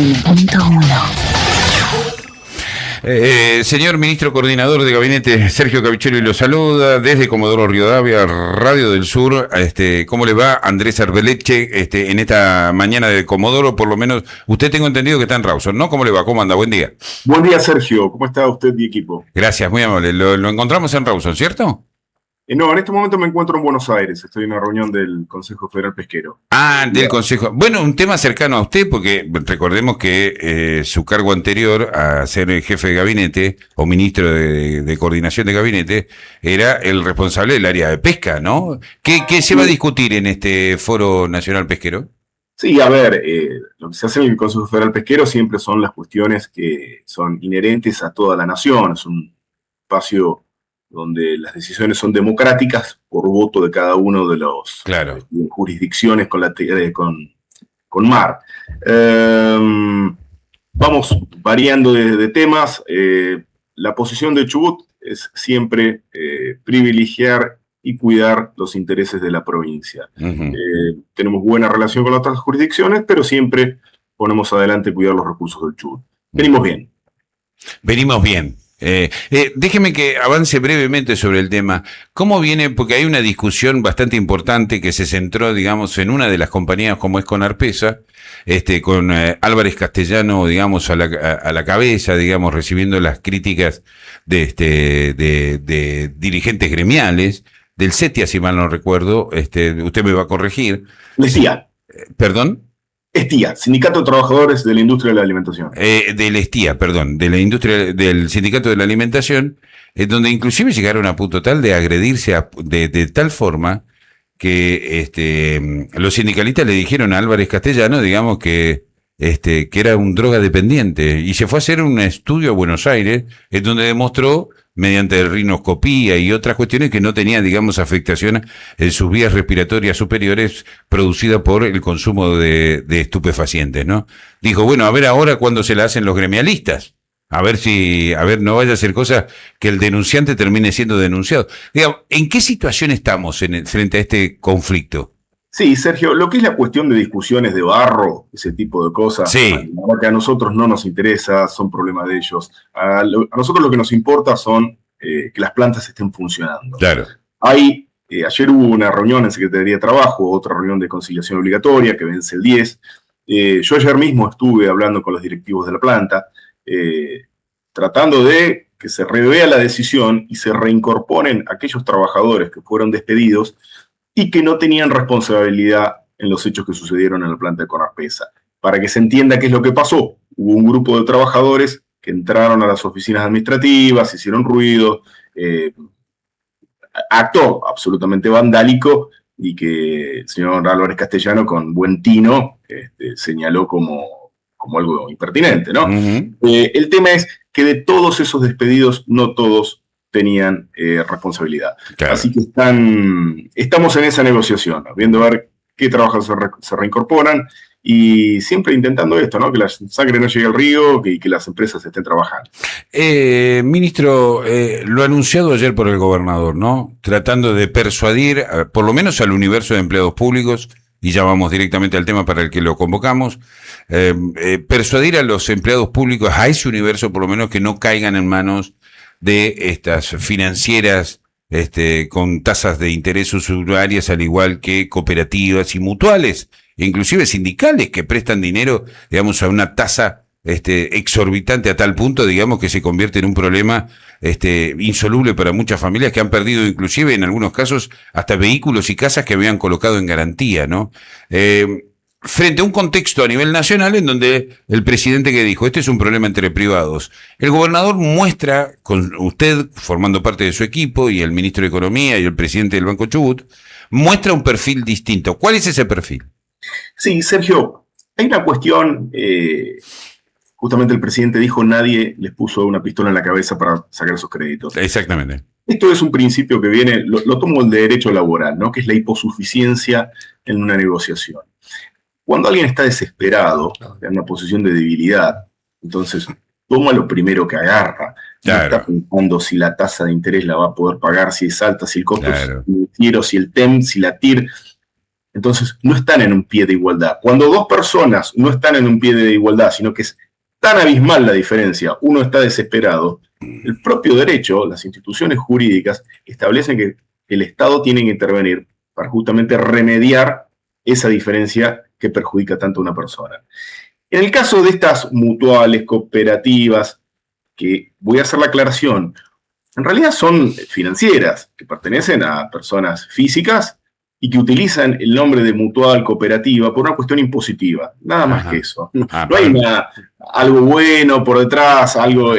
FM.1. Señor ministro coordinador de gabinete, Sergio Caviccioli lo saluda desde Comodoro Rivadavia, Radio del Sur. ¿Cómo le va? Andrés Arbeleche, en esta mañana de Comodoro, por lo menos, usted tengo entendido que está en Rawson, ¿no? ¿Cómo le va? ¿Cómo anda? Buen día. Buen día, Sergio. ¿Cómo está usted y equipo? Gracias, muy amable. Lo encontramos en Rawson, ¿cierto? No, en este momento me encuentro en Buenos Aires. Estoy en una reunión del Consejo Federal Pesquero. Ah, del Consejo. Bueno, un tema cercano a usted, porque recordemos que su cargo anterior a ser jefe de gabinete o ministro de coordinación de gabinete era el responsable del área de pesca, ¿no? ¿Qué se va a discutir en este Foro Nacional Pesquero? Sí, a ver, lo que se hace en el Consejo Federal Pesquero siempre son las cuestiones que son inherentes a toda la nación. Es un espacio donde las decisiones son democráticas por voto de cada uno de los jurisdicciones con mar. Vamos variando de temas. La posición de Chubut es siempre privilegiar y cuidar los intereses de la provincia. Tenemos buena relación con otras jurisdicciones, pero siempre ponemos adelante cuidar los recursos del Chubut. Venimos bien. Venimos bien. Déjeme que avance brevemente sobre el tema. ¿Cómo viene? Porque hay una discusión bastante importante que se centró, digamos, en una de las compañías como es Conarpesa, con Álvarez Castellano, digamos, a la cabeza, digamos, recibiendo las críticas de dirigentes gremiales, del CETIA, si mal no recuerdo, usted me va a corregir. Decía. ¿Perdón? ESTIA, Sindicato de Trabajadores de la Industria de la Alimentación. Del ESTIA, perdón, de la industria del Sindicato de la Alimentación, donde inclusive llegaron a punto tal de agredirse de tal forma que los sindicalistas le dijeron a Álvarez Castellano, digamos, que era un drogadependiente, y se fue a hacer un estudio a Buenos Aires, en donde demostró, mediante rinoscopía y otras cuestiones, que no tenía, digamos, afectación en sus vías respiratorias superiores producida por el consumo de estupefacientes, ¿no? Dijo, bueno, a ver ahora cuándo se la hacen los gremialistas. A ver, no vaya a ser cosa que el denunciante termine siendo denunciado. Digamos, ¿en qué situación estamos frente a este conflicto? Sí, Sergio, lo que es la cuestión de discusiones de barro, ese tipo de cosas, sí, que a nosotros no nos interesa, son problemas de ellos. A nosotros lo que nos importa son que las plantas estén funcionando. Claro. Ayer hubo una reunión en Secretaría de Trabajo, otra reunión de conciliación obligatoria que vence el 10. Yo ayer mismo estuve hablando con los directivos de la planta, tratando de que se revea la decisión y se reincorporen aquellos trabajadores que fueron despedidos y que no tenían responsabilidad en los hechos que sucedieron en la planta de Conarpesa. Para que se entienda qué es lo que pasó, hubo un grupo de trabajadores que entraron a las oficinas administrativas, hicieron ruido, acto absolutamente vandálico, y que el señor Álvarez Castellano, con buen tino, señaló como algo impertinente, ¿no? El tema es que de todos esos despedidos, no todos tenían responsabilidad. Claro. Así que estamos en esa negociación, ¿no? Viendo a ver qué trabajadores se reincorporan y siempre intentando esto, ¿no? Que la sangre no llegue al río y que las empresas estén trabajando. Ministro, lo anunciado ayer por el gobernador, ¿no? Tratando de persuadir, por lo menos al universo de empleados públicos, y ya vamos directamente al tema para el que lo convocamos, persuadir a los empleados públicos, a ese universo por lo menos, que no caigan en manos de estas financieras con tasas de interés usurarias, al igual que cooperativas y mutuales, inclusive sindicales, que prestan dinero, digamos, a una tasa exorbitante, a tal punto, digamos, que se convierte en un problema insoluble para muchas familias que han perdido, inclusive en algunos casos, hasta vehículos y casas que habían colocado en garantía, ¿no? Frente a un contexto a nivel nacional en donde el presidente que dijo, este es un problema entre privados, el gobernador muestra, con usted formando parte de su equipo, y el ministro de Economía y el presidente del Banco Chubut, muestra un perfil distinto. ¿Cuál es ese perfil? Sí, Sergio, hay una cuestión, justamente el presidente dijo, nadie les puso una pistola en la cabeza para sacar esos créditos. Exactamente. Esto es un principio que viene, lo tomo del derecho laboral, ¿no? Que es la hiposuficiencia en una negociación. Cuando alguien está desesperado, en una posición de debilidad, entonces toma lo primero que agarra. Claro. No está pensando si la tasa de interés la va a poder pagar, si es alta, si el costo es financiero, si el TEM, si la TIR. Entonces, no están en un pie de igualdad. Cuando dos personas no están en un pie de igualdad, sino que es tan abismal la diferencia, uno está desesperado, el propio derecho, las instituciones jurídicas, establecen que el Estado tiene que intervenir para justamente remediar esa diferencia que perjudica tanto a una persona. En el caso de estas mutuales, cooperativas, que voy a hacer la aclaración, en realidad son financieras, que pertenecen a personas físicas y que utilizan el nombre de mutual, cooperativa, por una cuestión impositiva, nada más que eso. No hay algo bueno por detrás, algo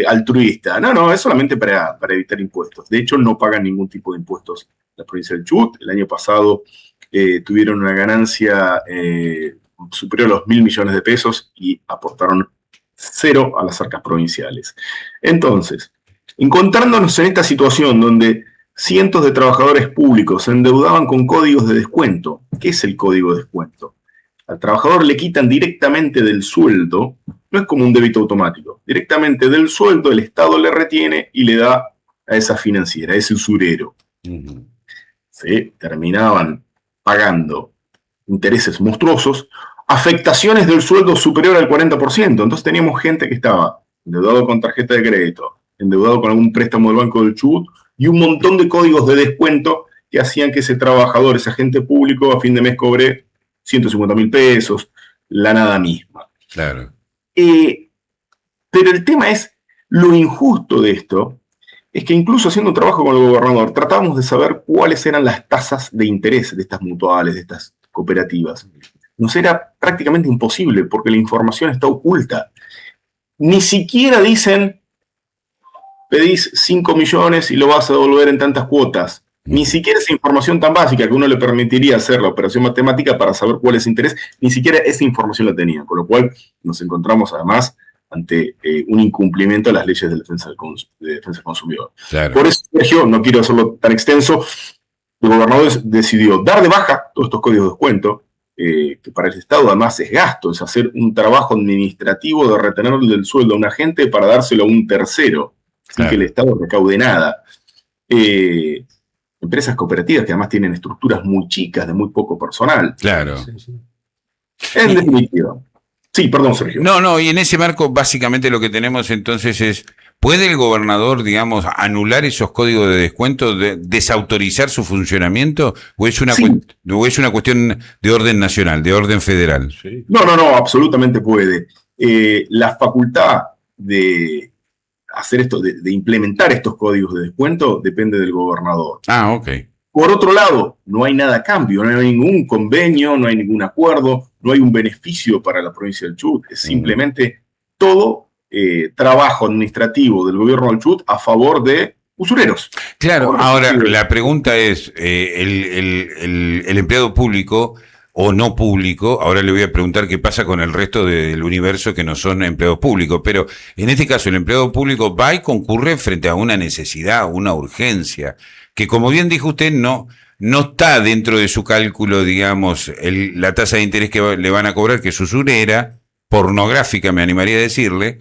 altruista. No, es solamente para evitar impuestos. De hecho, no pagan ningún tipo de impuestos la provincia del Chubut. El año pasado tuvieron una ganancia superior a los 1.000 millones de pesos y aportaron 0 a las arcas provinciales. Entonces, encontrándonos en esta situación donde cientos de trabajadores públicos se endeudaban con códigos de descuento. ¿Qué es el código de descuento? Al trabajador le quitan directamente del sueldo, no es como un débito automático, directamente del sueldo el Estado le retiene y le da a esa financiera, a ese usurero. Se terminaban pagando intereses monstruosos, afectaciones del sueldo superior al 40%. Entonces teníamos gente que estaba endeudado con tarjeta de crédito, endeudado con algún préstamo del Banco del Chubut, y un montón de códigos de descuento que hacían que ese trabajador, ese agente público, a fin de mes cobre 150.000 pesos, la nada misma. Claro. Pero el tema es, lo injusto de esto, es que incluso haciendo un trabajo con el gobernador, tratábamos de saber cuáles eran las tasas de interés de estas mutuales, de estas cooperativas. Nos era prácticamente imposible, porque la información está oculta. Ni siquiera dicen, pedís 5 millones y lo vas a devolver en tantas cuotas. Ni siquiera esa información tan básica que uno le permitiría hacer la operación matemática para saber cuál es el interés, ni siquiera esa información la tenían, con lo cual nos encontramos además ante un incumplimiento de las leyes de defensa del consumidor. Claro. Por eso, Sergio, no quiero hacerlo tan extenso, el gobernador decidió dar de baja todos estos códigos de descuento, que para el Estado además es gasto, es hacer un trabajo administrativo de retenerle del sueldo a un agente para dárselo a un tercero, sin que el Estado recaude nada. Empresas cooperativas que además tienen estructuras muy chicas, de muy poco personal. Claro. En definitiva. Sí, perdón, Sergio. No, y en ese marco básicamente lo que tenemos entonces es, ¿puede el gobernador, digamos, anular esos códigos de descuento, desautorizar su funcionamiento, o es una cuestión de orden nacional, de orden federal? Sí. No, absolutamente puede. La facultad de hacer esto, de implementar estos códigos de descuento, depende del gobernador. Ok. Por otro lado, no hay nada a cambio, no hay ningún convenio, no hay ningún acuerdo, no hay un beneficio para la provincia del Chubut, es simplemente todo trabajo administrativo del gobierno del Chubut a favor de usureros. Claro, ahora la pregunta es, el empleado público o no público, ahora le voy a preguntar qué pasa con el resto del universo que no son empleados públicos, pero en este caso el empleado público va y concurre frente a una necesidad, una urgencia, que como bien dijo usted, no está dentro de su cálculo, digamos, la tasa de interés que le van a cobrar, que es usurera, pornográfica me animaría a decirle,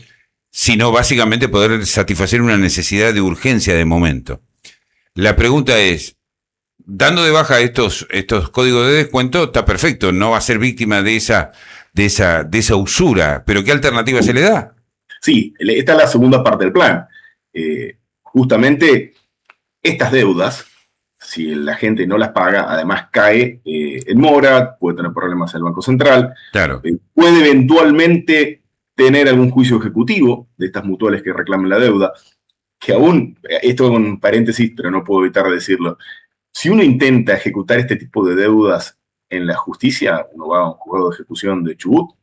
sino básicamente poder satisfacer una necesidad de urgencia de momento. La pregunta es, dando de baja estos códigos de descuento, está perfecto, no va a ser víctima de esa usura, pero ¿qué alternativa se le da? Sí, esta es la segunda parte del plan. Justamente estas deudas, si la gente no las paga, además cae en mora, puede tener problemas en el Banco Central, claro. Puede eventualmente tener algún juicio ejecutivo de estas mutuales que reclamen la deuda, que aún, esto es un paréntesis, pero no puedo evitar decirlo, si uno intenta ejecutar este tipo de deudas en la justicia, uno va a un juzgado de ejecución de Chubut,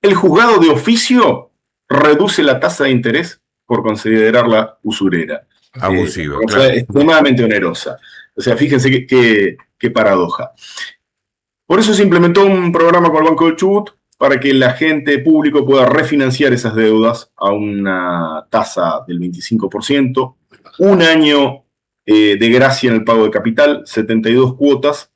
el juzgado de oficio reduce la tasa de interés por considerarla usurera. Abusivo. O sea, extremadamente onerosa. O sea, fíjense qué paradoja. Por eso se implementó un programa con el Banco del Chubut para que el agente público pueda refinanciar esas deudas a una tasa del 25%, un año de gracia en el pago de capital, 72 cuotas,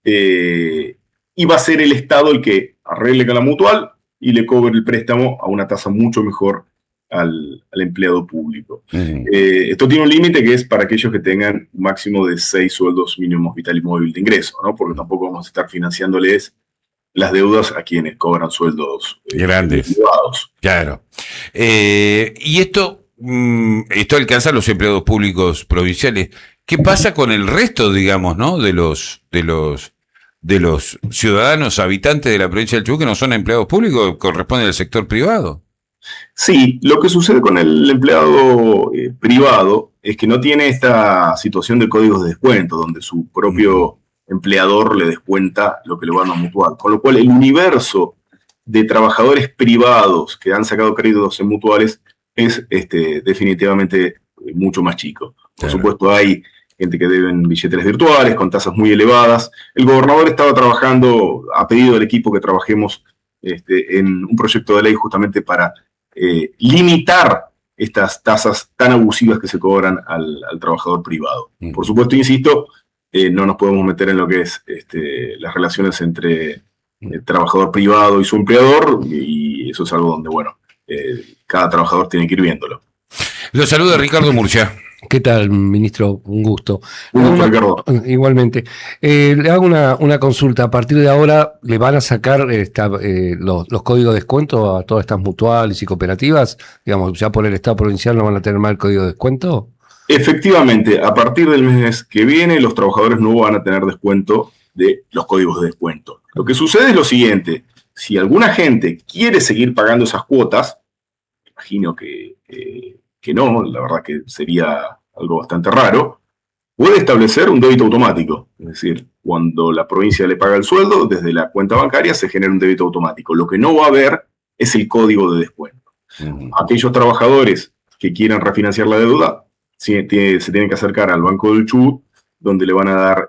y va a ser el Estado el que arregle con la mutual y le cobre el préstamo a una tasa mucho mejor al empleado público. Esto tiene un límite que es para aquellos que tengan un máximo de 6 sueldos mínimos vital y móvil de ingreso, ¿no? Porque tampoco vamos a estar financiándoles las deudas a quienes cobran sueldos grandes, privados. Claro. Y esto alcanza a los empleados públicos provinciales. ¿Qué pasa con el resto, digamos, ¿no? de los ciudadanos habitantes de la provincia del Chubut que no son empleados públicos, corresponden al sector privado? Sí, lo que sucede con el empleado privado es que no tiene esta situación de códigos de descuento, donde su propio empleador le descuenta lo que le va a una mutual. Con lo cual, el universo de trabajadores privados que han sacado créditos en mutuales es definitivamente mucho más chico. Por supuesto, hay gente que deben billeteras virtuales con tasas muy elevadas. El gobernador estaba trabajando, ha pedido al equipo que trabajemos en un proyecto de ley justamente para limitar estas tasas tan abusivas que se cobran al trabajador privado. Por supuesto, insisto, no nos podemos meter en lo que es las relaciones entre el trabajador privado y su empleador, y eso es algo donde, bueno, cada trabajador tiene que ir viéndolo. Lo saluda Ricardo Murcia. ¿Qué tal, ministro? Un gusto. Ricardo. Igualmente. Le hago una consulta. A partir de ahora, ¿le van a sacar los códigos de descuento a todas estas mutuales y cooperativas? Digamos, ya por el Estado provincial no van a tener más el código de descuento. Efectivamente, a partir del mes que viene, los trabajadores no van a tener descuento de los códigos de descuento. Lo que sucede es lo siguiente: si alguna gente quiere seguir pagando esas cuotas, imagino que no, la verdad que sería algo bastante raro, puede establecer un débito automático. Es decir, cuando la provincia le paga el sueldo, desde la cuenta bancaria se genera un débito automático. Lo que no va a haber es el código de descuento. Aquellos trabajadores que quieran refinanciar la deuda se tienen que acercar al Banco del Chubut, donde le van a dar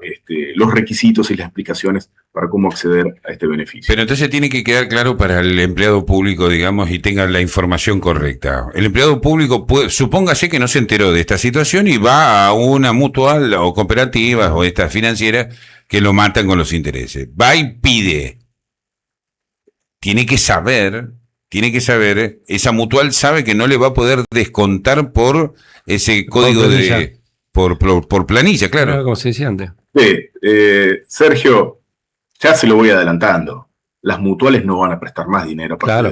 los requisitos y las explicaciones para cómo acceder a este beneficio. Pero entonces tiene que quedar claro para el empleado público, digamos, y tenga la información correcta. El empleado público, supóngase que no se enteró de esta situación y va a una mutual o cooperativa o esta financiera que lo matan con los intereses. Va y pide. Tiene que saber, esa mutual sabe que no le va a poder descontar por ese código de... Por planilla, claro. Como se decía antes. Sí, Sergio, ya se lo voy adelantando. Las mutuales no van a prestar más dinero para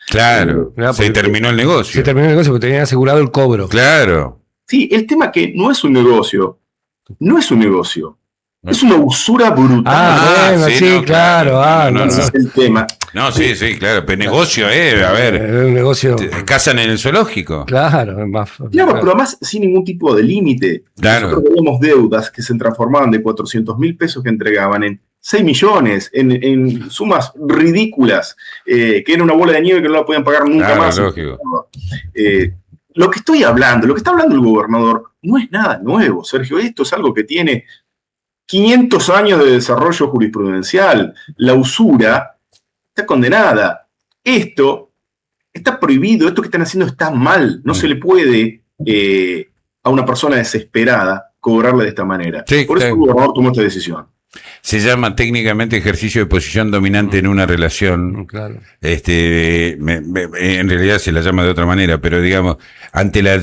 Claro. Claro, se terminó el negocio. Se terminó el negocio porque tenían asegurado el cobro. Claro. Sí, el tema que no es un negocio, es una usura brutal. Bueno, sí, no, claro. no, Ese es el tema. No, sí, claro, pero negocio, a ver, Es un negocio. casan en el zoológico. Claro, es más. Claro, pero además sin ningún tipo de límite. Claro. Nosotros teníamos deudas que se transformaban de 400.000 pesos que entregaban en 6 millones, en sumas ridículas, que era una bola de nieve que no la podían pagar nunca más. Lógico. Lo que está hablando el gobernador, no es nada nuevo, Sergio. Esto es algo que tiene 500 años de desarrollo jurisprudencial. La usura está condenada. Esto está prohibido, esto que están haciendo está mal. No se le puede a una persona desesperada cobrarle de esta manera. Sí, por eso el gobernador tomó esta decisión. Se llama técnicamente ejercicio de posición dominante en una relación. Claro. En realidad se la llama de otra manera, pero digamos, ante la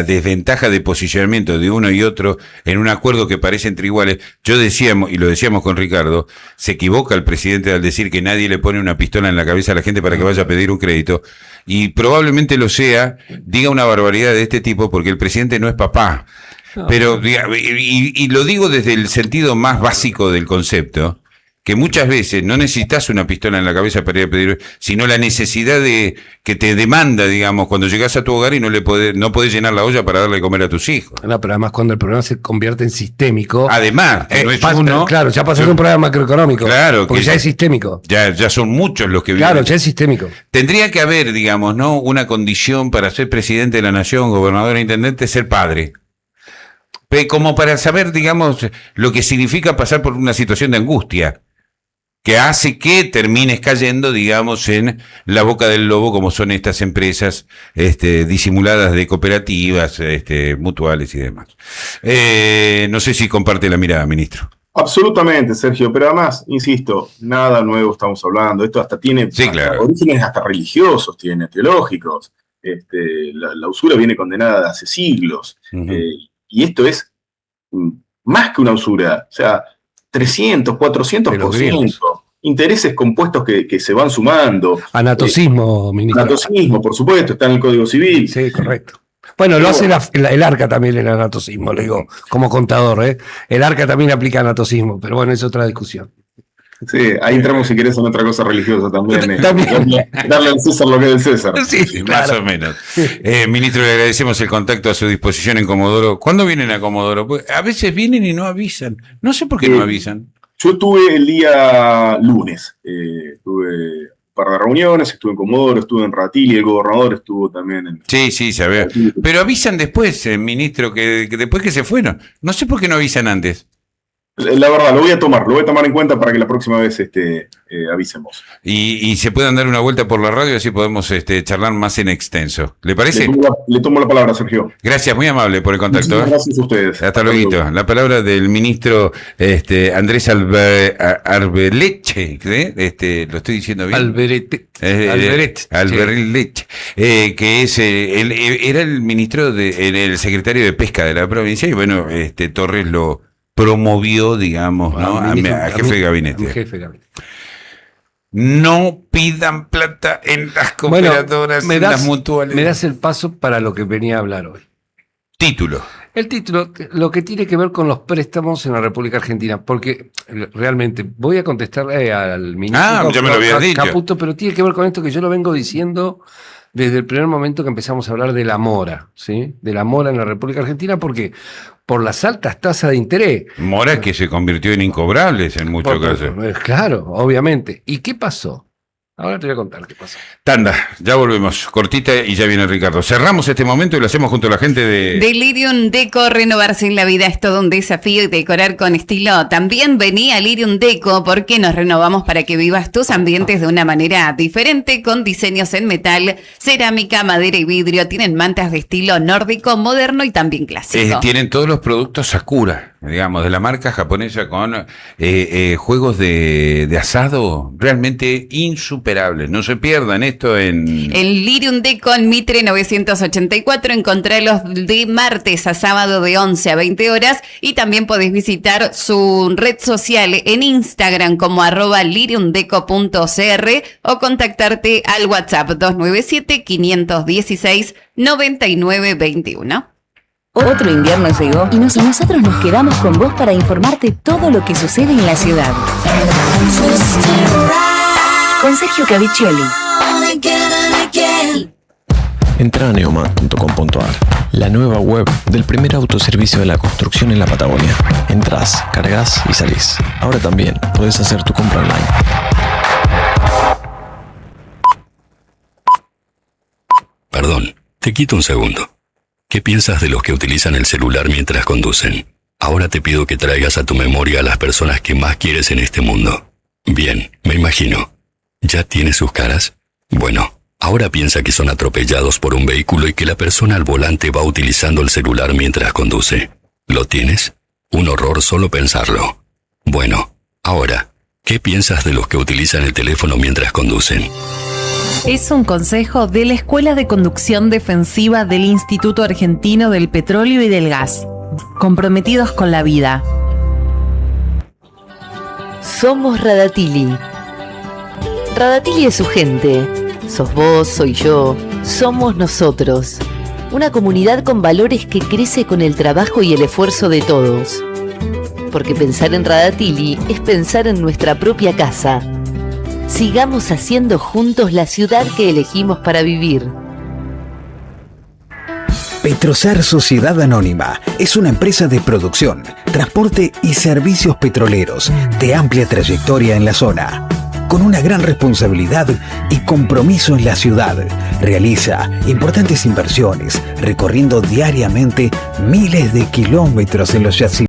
desventaja de posicionamiento de uno y otro en un acuerdo que parece entre iguales, lo decíamos con Ricardo, se equivoca el presidente al decir que nadie le pone una pistola en la cabeza a la gente para que vaya a pedir un crédito, y probablemente lo sea, diga una barbaridad de este tipo porque el presidente no es papá. Pero, y lo digo desde el sentido más básico del concepto, que muchas veces no necesitas una pistola en la cabeza para ir a pedir, sino la necesidad de que te demanda, digamos, cuando llegas a tu hogar y no podés llenar la olla para darle de comer a tus hijos. No, pero además cuando el problema se convierte en sistémico. Además, que no es uno. Claro, ya pasó de un problema macroeconómico. Claro, porque ya es sistémico. Ya son muchos los que viven. Claro, ya es sistémico. Tendría que haber, digamos, ¿no?, una condición para ser presidente de la nación, gobernador e intendente, ser padre. Como para saber, digamos, lo que significa pasar por una situación de angustia que hace que termines cayendo, digamos, en la boca del lobo, como son estas empresas disimuladas de cooperativas, mutuales y demás. No sé si comparte la mirada, ministro. Absolutamente, Sergio, pero además, insisto, nada nuevo estamos hablando. Esto hasta tiene orígenes hasta religiosos, tiene teológicos. La usura viene condenada de hace siglos. Y esto es más que una usura, o sea, 300, 400%. Intereses compuestos que se van sumando. Anatocismo, ministro. Anatocismo, por supuesto, está en el Código Civil. Sí, correcto. Bueno, lo hace el ARCA también, el anatocismo, le digo, como contador, ¿eh? El ARCA también aplica anatocismo, pero bueno, es otra discusión. Sí, ahí entramos, si querés, en otra cosa religiosa también. Darle al César lo que es del César. Sí, claro. Más o menos. Ministro, le agradecemos el contacto a su disposición en Comodoro. ¿Cuándo vienen a Comodoro? Porque a veces vienen y no avisan. No sé por qué no avisan. Yo estuve el día lunes. Tuve par de reuniones, estuve en Comodoro, estuve en Ratilli, el gobernador estuvo también en... Sí, sabía. Pero avisan después, ministro, que después que se fueron. No sé por qué no avisan antes. La verdad, lo voy a tomar en cuenta para que la próxima vez avisemos. Y se puedan dar una vuelta por la radio, así podemos charlar más en extenso. ¿Le parece? Le tomo la palabra, Sergio. Gracias, muy amable por el contacto. Gracias a ustedes. Hasta luego. La palabra del ministro Andrés Arbeleche, lo estoy diciendo bien. Alberete, que es él era el ministro el secretario de Pesca de la provincia, y bueno, Torres lo promovió, digamos, ¿no? a jefe de gabinete. No pidan plata en las cooperadoras, en las mutuales. Me das el paso para lo que venía a hablar hoy. Título. El título, lo que tiene que ver con los préstamos en la República Argentina, porque realmente voy a contestarle al ministro ya me lo habías dicho. Caputo, pero tiene que ver con esto que yo lo vengo diciendo desde el primer momento que empezamos a hablar de la mora, ¿sí? De la mora en la República Argentina, porque por las altas tasas de interés. Mora que se convirtió en incobrables en muchos casos. Claro, obviamente. ¿Y qué pasó? Ahora te voy a contar qué pasó. Tanda, ya volvemos. Cortita y ya viene Ricardo. Cerramos este momento y lo hacemos junto a la gente de... Lirium Deco. Renovarse en la vida es todo un desafío y decorar con estilo. También vení a Lirium Deco porque nos renovamos para que vivas tus ambientes de una manera diferente, con diseños en metal, cerámica, madera y vidrio. Tienen mantas de estilo nórdico, moderno y también clásico. Tienen todos los productos Sakura, digamos, de la marca japonesa, con juegos de asado realmente insuperables. No se pierdan esto en Lirium Deco en Mitre 984. Encontralos de martes a sábado de 11 a 20 horas, y también podés visitar su red social en Instagram como @liriumdeco.cr o contactarte al WhatsApp 297-516-9921. Otro invierno llegó y nosotros nos quedamos con vos para informarte todo lo que sucede en la ciudad. Con Sergio Caviccioli. Entra a neomat.com.ar, la nueva web del primer autoservicio de la construcción en la Patagonia. Entrás, cargas y salís. Ahora también podés hacer tu compra online. Perdón, te quito un segundo. ¿Qué piensas de los que utilizan el celular mientras conducen? Ahora te pido que traigas a tu memoria a las personas que más quieres en este mundo. Bien, me imagino. ¿Ya tienes sus caras? Bueno, ahora piensa que son atropellados por un vehículo y que la persona al volante va utilizando el celular mientras conduce. ¿Lo tienes? Un horror solo pensarlo. Bueno, ahora, ¿qué piensas de los que utilizan el teléfono mientras conducen? Es un consejo de la Escuela de Conducción Defensiva del Instituto Argentino del Petróleo y del Gas. Comprometidos con la vida. Somos Radatili. Radatili es su gente. Sos vos, soy yo, somos nosotros. Una comunidad con valores que crece con el trabajo y el esfuerzo de todos. Porque pensar en Radatili es pensar en nuestra propia casa. Sigamos haciendo juntos la ciudad que elegimos para vivir. Petrocer Sociedad Anónima es una empresa de producción, transporte y servicios petroleros de amplia trayectoria en la zona. Con una gran responsabilidad y compromiso en la ciudad, realiza importantes inversiones, recorriendo diariamente miles de kilómetros en los yacimientos.